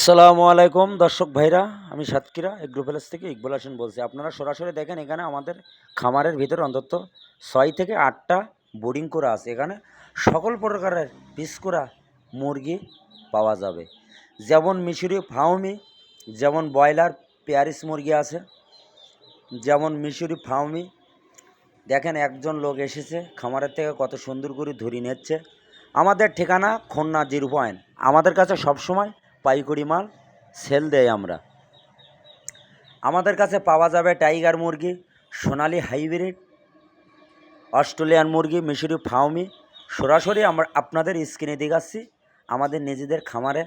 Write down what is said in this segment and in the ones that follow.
আসসালামু আলাইকুম দর্শক ভাইরা, আমি সাতক্ষীরা এগ্রো প্যালেস থেকে ইকবাল হোসেন বলছি। আপনারা সরাসরি দেখেন, এখানে আমাদের খামারের ভিতরে অন্তত 6 থেকে 8টা বোর্ডিং করা আছে। এখানে সকল প্রকারের পিস করা মুরগি পাওয়া যাবে, যেমন মিশরি ফাউমি, যেমন ব্রয়লার পেয়ারিস মুরগি আছে, যেমন মিশরি ফাউমি। দেখেন একজন লোক এসেছে খামারের থেকে, কত সুন্দর করে ধরে নিচ্ছে। আমাদের ঠিকানা খুলনা 0 পয়েন্ট। আমাদের কাছে সবসময় পাইকারি মাল সেল দেয় আমরা। আমাদের কাছে পাওয়া যাবে টাইগার মুরগি, সোনালি হাইব্রিড, অস্ট্রেলিয়ান মুরগি, মিশরি ফাউমি। সরাসরি আমরা আপনাদের স্ক্রিনে দেখাচ্ছি। আমাদের নিজেদের খামারে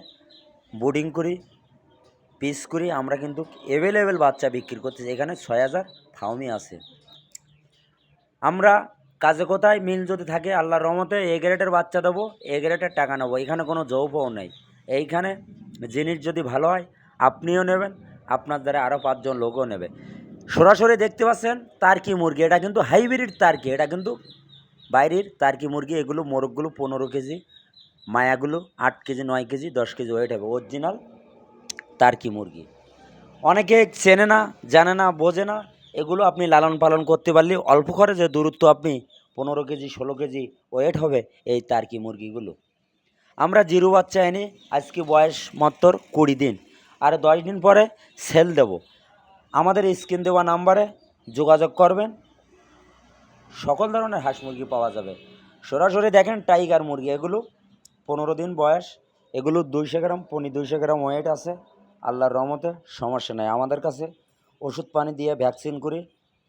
বোর্ডিং করি, পিস করি। আমরা কিন্তু অ্যাভেলেবেল বাচ্চা বিক্রি করতেছি। এখানে 6000 ফাউমি আছে। আমরা কাজে কোথায় মিল যদি থাকে, আল্লাহর রহমতে এ গ্রেডের বাচ্চা দেবো, এ গ্রেডের টাকা নেবো। এখানে কোনো যৌবও নেই। এইখানে জিনিস যদি ভালো হয় আপনিও নেবেন, আপনার দ্বারা আরও 5 জন লোকও নেবে। সরাসরি দেখতে পাচ্ছেন টার্কি মুরগি, এটা কিন্তু হাইব্রিড টার্কি, এটা কিন্তু বাইরের টার্কি মুরগি। এগুলো মোরগগুলো 15 কেজি, মায়াগুলো 8 কেজি, 9 কেজি, 10 কেজি ওয়েট হবে। অরিজিনাল টার্কি মুরগি। অনেকে চেনে না, জানে না, বোঝে না। এগুলো আপনি লালন পালন করতে পারলে অল্প খরচে দূরত্ব আপনি 15 কেজি, 16 কেজি ওয়েট হবে এই টার্কি মুরগিগুলো। আমরা জিরো বাচ্চা এনে আজকে বয়স মাত্র 20 দিন, আর 10 দিন পরে সেল দেব। আমাদের স্ক্রিন দেওয়া নাম্বারে যোগাযোগ করবেন। সকল ধরনের হাঁস মুরগি পাওয়া যাবে। সরাসরি দেখেন টাইগার মুরগি, এগুলো 15 দিন বয়স। এগুলো 200 গ্রাম, 200 গ্রাম ওয়েট আছে। আল্লাহর রহমতে সমস্যা নেই। আমাদের কাছে ওষুধ পানি দিয়ে ভ্যাকসিন করে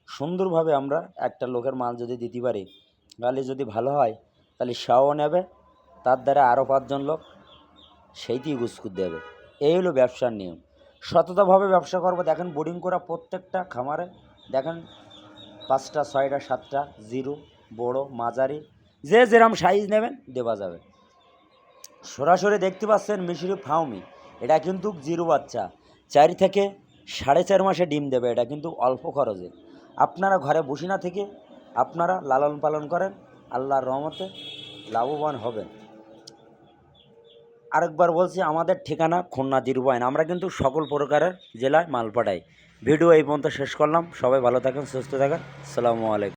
সুন্দরভাবে আমরা একটা লোকের মাল যদি দিতে পারি, তাহলে যদি ভালো হয় তাহলে সেও নেবে, তার দ্বারা আরও 5 জন লোক সেইটি ইউজ করে দেবে। এই হলো ব্যবসার নিয়ম। সততাভাবে ব্যবসা করবো। দেখেন বোর্ডিং করা প্রত্যেকটা খামারে দেখেন 5টা, 6টা, 7টা জিরো, বড়, মাঝারি, যে যেরকম সাইজ নেবেন দেওয়া যাবে। সরাসরি দেখতে পাচ্ছেন মিশরি ফাউমি, এটা কিন্তু জিরো বাচ্চা, 4 থেকে 4.5 মাসে ডিম দেবে। এটা কিন্তু অল্প খরচে। আপনারা ঘরে বসে না থেকে আপনারা লালন পালন করেন, আল্লাহর রহমতে লাভবান হবেন। আরেকবার বলছি, আমাদের ঠিকানা খুলনা 0 পয়েন্ট। আমরা কিন্তু সকল প্রকারের জেলায় মাল পাঠাই। ভিডিও এই পর্যন্ত শেষ করলাম। সবাই ভালো থাকেন, সুস্থ থাকেন। আসসালামু আলাইকুম।